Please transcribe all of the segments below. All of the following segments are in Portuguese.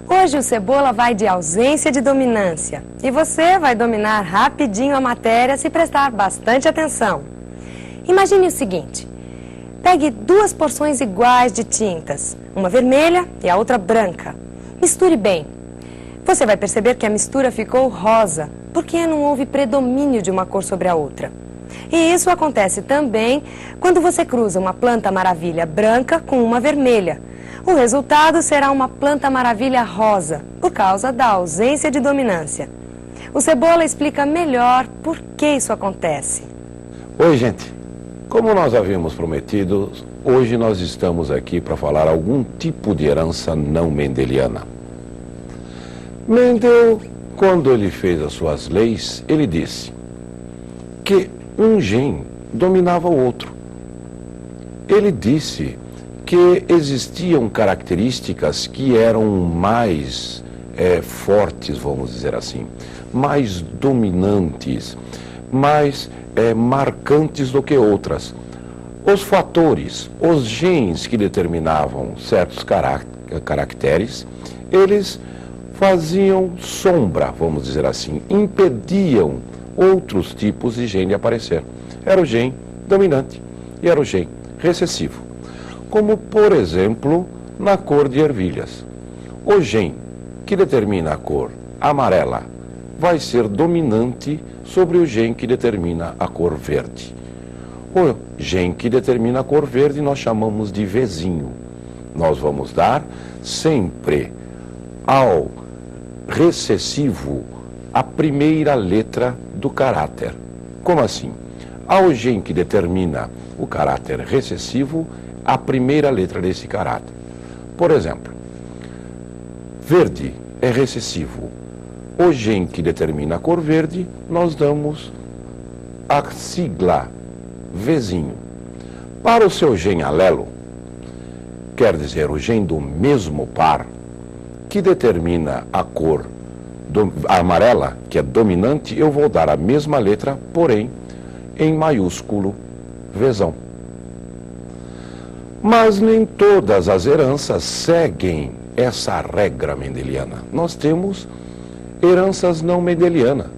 Hoje o Cebola vai de ausência de dominância e você vai dominar rapidinho a matéria se prestar bastante atenção. Imagine o seguinte, pegue 2 porções iguais de tintas, uma vermelha e a outra branca. Misture bem. Você vai perceber que a mistura ficou rosa, porque não houve predomínio de uma cor sobre a outra. E isso acontece também quando você cruza uma planta maravilha branca com uma vermelha. O resultado será uma planta maravilha rosa, por causa da ausência de dominância. O Cebola explica melhor por que isso acontece. Oi, gente. Como nós havíamos prometido, hoje nós estamos aqui para falar algum tipo de herança não mendeliana. Mendel, quando ele fez as suas leis, ele disse que um gene dominava o outro. Ele disse que existiam características que eram mais fortes, vamos dizer assim, mais dominantes, mais marcantes do que outras. Os fatores, os genes que determinavam certos caracteres, eles faziam sombra, vamos dizer assim, impediam outros tipos de gene de aparecer. Era o gene dominante e era o gene recessivo. Como, por exemplo, na cor de ervilhas. O gene que determina a cor amarela vai ser dominante sobre o gene que determina a cor verde. O gene que determina a cor verde nós chamamos de vizinho. Nós vamos dar sempre ao recessivo a primeira letra do caráter. Como assim? Ao gene que determina o caráter recessivo, a primeira letra desse caráter. Por exemplo, verde é recessivo. O gene que determina a cor verde, nós damos a sigla Vzinho. Para o seu gene alelo, quer dizer, o gene do mesmo par, que determina a cor amarela, que é dominante, eu vou dar a mesma letra, porém, em maiúsculo, Vzão. Mas nem todas as heranças seguem essa regra mendeliana. Nós temos heranças não mendelianas,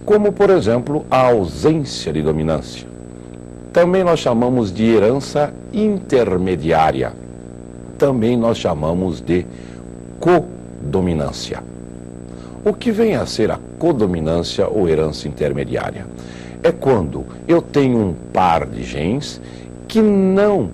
como, por exemplo, a ausência de dominância. Também nós chamamos de herança intermediária. Também nós chamamos de codominância. O que vem a ser a codominância ou herança intermediária? É quando eu tenho um par de genes que não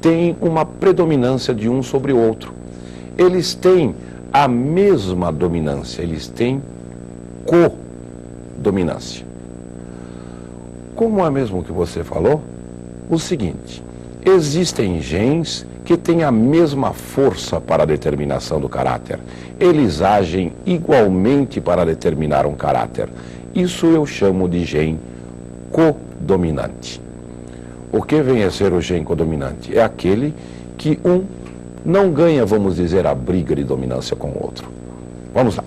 tem uma predominância de um sobre o outro. Eles têm a mesma dominância, eles têm codominância. Como é mesmo que você falou? O seguinte, existem genes que têm a mesma força para a determinação do caráter. Eles agem igualmente para determinar um caráter. Isso eu chamo de gene codominante. O que vem a ser o gene codominante? É aquele que um não ganha, vamos dizer, a briga de dominância com o outro. Vamos lá.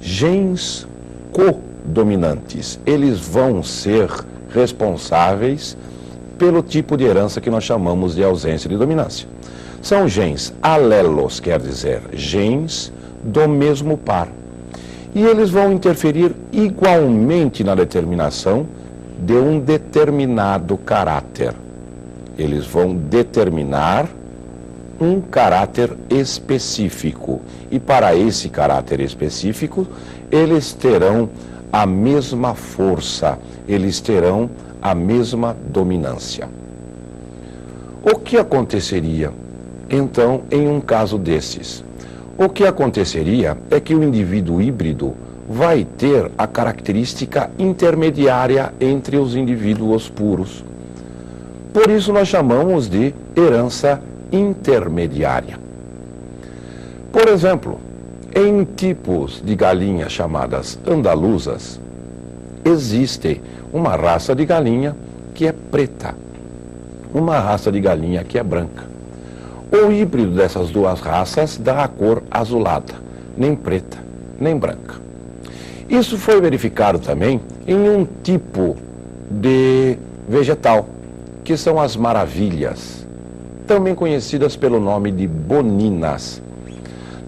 Genes codominantes, eles vão ser responsáveis pelo tipo de herança que nós chamamos de ausência de dominância. São genes alelos, quer dizer, genes do mesmo par. E eles vão interferir igualmente na determinação de um determinado caráter. Eles vão determinar um caráter específico. E para esse caráter específico, eles terão a mesma força, eles terão a mesma dominância. O que aconteceria, então, em um caso desses? O que aconteceria é que o indivíduo híbrido vai ter a característica intermediária entre os indivíduos puros. Por isso nós chamamos de herança intermediária. Por exemplo, em tipos de galinhas chamadas andaluzas, existe uma raça de galinha que é preta, uma raça de galinha que é branca. O híbrido dessas duas raças dá a cor azulada, nem preta, nem branca. Isso foi verificado também em um tipo de vegetal, que são as maravilhas, também conhecidas pelo nome de boninas.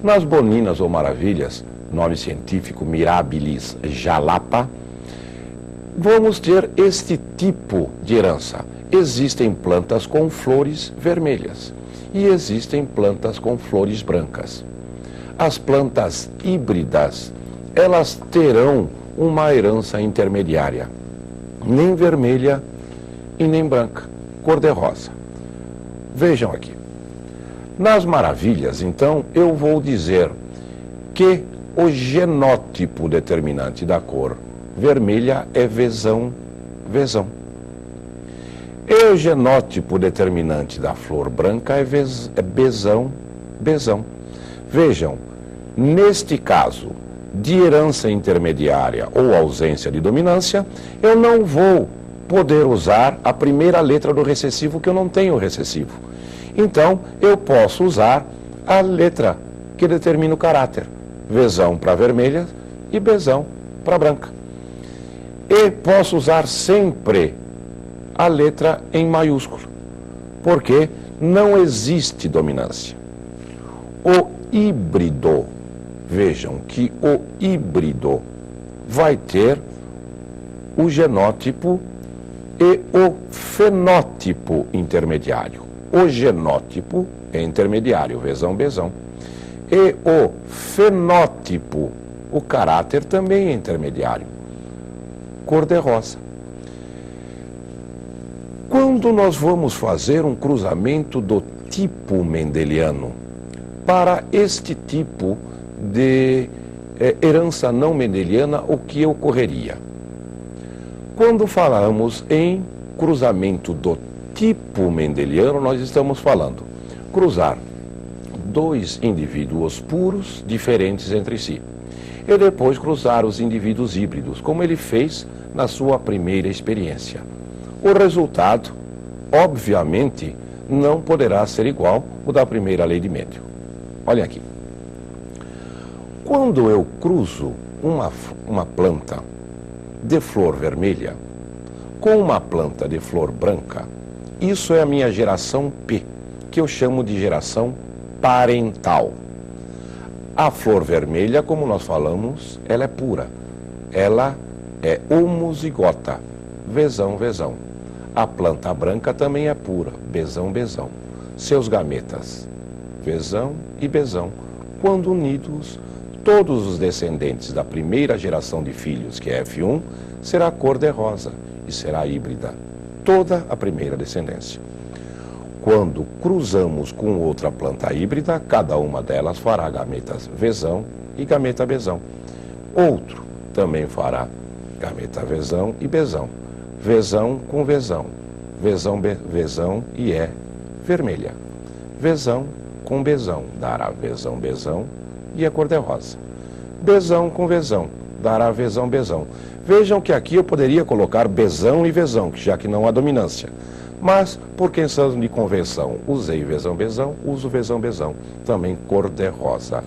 Nas boninas ou maravilhas, nome científico Mirabilis jalapa, vamos ter este tipo de herança. Existem plantas com flores vermelhas e existem plantas com flores brancas. As plantas híbridas, elas terão uma herança intermediária, nem vermelha e nem branca, cor-de-rosa. Vejam aqui. Nas maravilhas, então, eu vou dizer que o genótipo determinante da cor vermelha é vezão, vezão. E o genótipo determinante da flor branca é bezão, bezão. Vejam, neste caso de herança intermediária ou ausência de dominância, eu não vou poder usar a primeira letra do recessivo, que eu não tenho recessivo. Então, eu posso usar a letra que determina o caráter. Vezão para vermelha e bezão para branca. E posso usar sempre a letra em maiúsculo, porque não existe dominância. O híbrido, vejam que o híbrido vai ter o genótipo e o fenótipo intermediário. O genótipo é intermediário, vezão, bezão. E o fenótipo, o caráter, também é intermediário, cor-de-rosa. Quando nós vamos fazer um cruzamento do tipo mendeliano para este tipo de herança não mendeliana, o que ocorreria? Quando falamos em cruzamento do tipo mendeliano, nós estamos falando cruzar dois indivíduos puros diferentes entre si e depois cruzar os indivíduos híbridos, como ele fez na sua primeira experiência. O resultado, obviamente, não poderá ser igual ao da primeira lei de Mendel. Olhem aqui. Quando eu cruzo uma planta de flor vermelha com uma planta de flor branca, isso é a minha geração P, que eu chamo de geração parental. A flor vermelha, como nós falamos, ela é pura. Ela é homozigota, vezão, vezão. A planta branca também é pura, bezão, bezão. Seus gametas, vezão e bezão. Quando unidos, todos os descendentes da primeira geração de filhos, que é F1, será cor-de-rosa e será híbrida. Toda a primeira descendência. Quando cruzamos com outra planta híbrida, cada uma delas fará gametas vezão e gameta bezão. Outro também fará gameta vezão e bezão. Vezão com vezão. Vezão, vezão e é vermelha. Vezão com bezão dará vezão, bezão e é cor-de-rosa. Bezão com vezão dará vezão, bezão. Vejam que aqui eu poderia colocar bezão e vezão, já que não há dominância. Mas, por questão de convenção, usei vezão, bezão, uso vezão, bezão, também cor-de-rosa.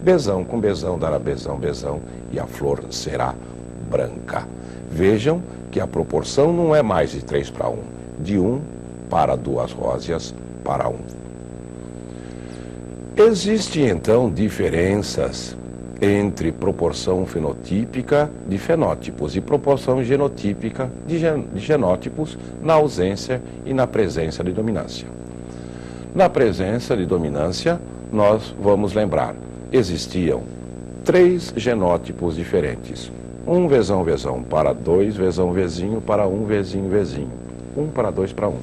Bezão com bezão dará bezão, bezão e a flor será branca. Vejam que a proporção não é mais de 3 para 1, de 1 para 2 róseas para 1. Existem, então, diferenças entre proporção fenotípica de fenótipos e proporção genotípica de genótipos na ausência e na presença de dominância. Na presença de dominância, nós vamos lembrar, existiam 3 genótipos diferentes. 1 vezão, vezão para 2 vezão, vezinho para 1 vezinho, vezinho. 1 para 2 para 1.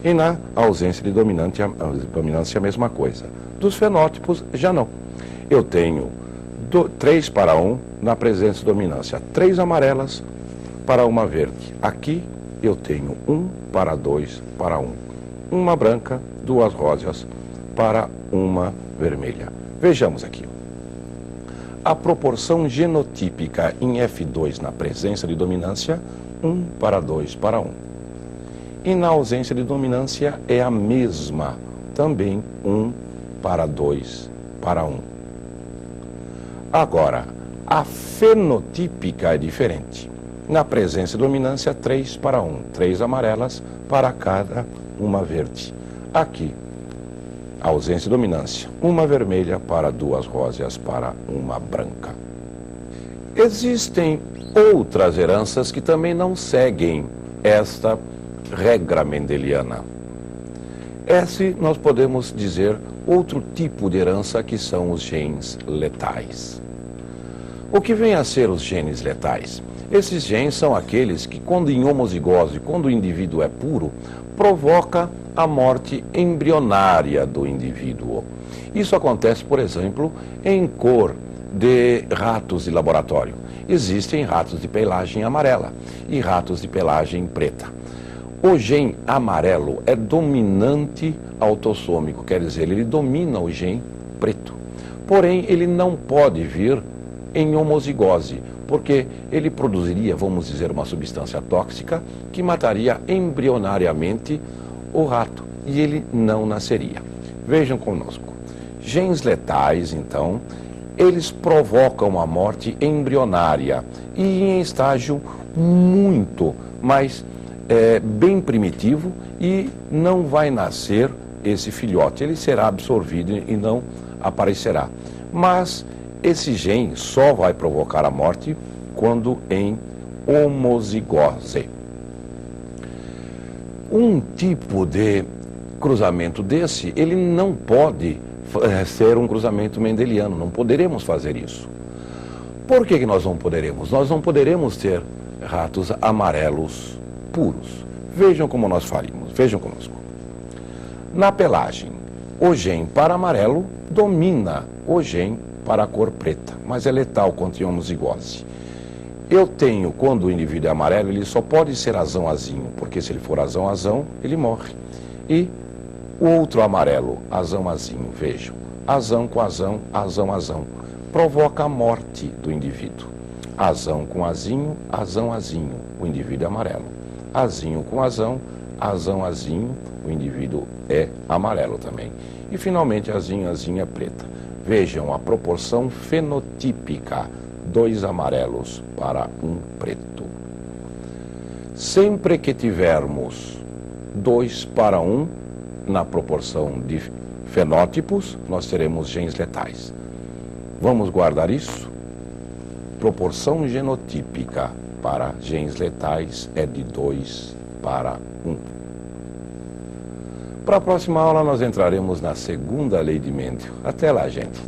E na ausência de dominância, a mesma coisa. Dos fenótipos, já não. Eu tenho 3 para 1 na presença de dominância, 3 amarelas para uma verde. Aqui eu tenho 1 para 2 para 1. Uma branca, 2 róseas para uma vermelha. Vejamos aqui. A proporção genotípica em F2 na presença de dominância, 1 para 2 para 1. E na ausência de dominância é a mesma, também 1 para 2 para 1. Agora, a fenotípica é diferente. Na presença de dominância, 3 para 1. 3 amarelas para cada uma verde. Aqui, ausência e dominância. Uma vermelha para duas róseas para uma branca. Existem outras heranças que também não seguem esta regra mendeliana. Esse nós podemos dizer outro tipo de herança que são os genes letais. O que vem a ser os genes letais? Esses genes são aqueles que, quando em homozigose, quando o indivíduo é puro, provoca a morte embrionária do indivíduo. Isso acontece, por exemplo, em cor de ratos de laboratório. Existem ratos de pelagem amarela e ratos de pelagem preta. O gene amarelo é dominante autossômico, quer dizer, ele domina o gene preto. Porém, ele não pode vir em homozigose, porque ele produziria, vamos dizer, uma substância tóxica que mataria embrionariamente o rato e ele não nasceria. Vejam conosco. Genes letais, então, eles provocam a morte embrionária e em estágio muito, mas bem primitivo, e não vai nascer esse filhote. Ele será absorvido e não aparecerá. Mas esse gene só vai provocar a morte quando em homozigose. Um tipo de cruzamento desse, ele não pode ser um cruzamento mendeliano, não poderemos fazer isso. Por que nós não poderemos? Nós não poderemos ter ratos amarelos puros. Vejam como nós faríamos, vejam conosco. Na pelagem, o gene para amarelo domina o gene para a cor preta, mas é letal contra a homozigose. Eu tenho, quando o indivíduo é amarelo, ele só pode ser azão-azinho, porque se ele for azão-azão, ele morre. E o outro amarelo, azão-azinho, vejam, azão com azão, azão-azão, provoca a morte do indivíduo. Azão com azinho, azão-azinho, o indivíduo é amarelo. Azinho com azão, azão-azinho, o indivíduo é amarelo também. E finalmente azinho-azinho é preta. Vejam a proporção fenotípica, 2 amarelos para 1 preto. Sempre que tivermos 2 para 1 na proporção de fenótipos, nós teremos genes letais. Vamos guardar isso? Proporção genotípica para genes letais é de 2 para 1. Para a próxima aula nós entraremos na segunda lei de Mendel. Até lá, gente.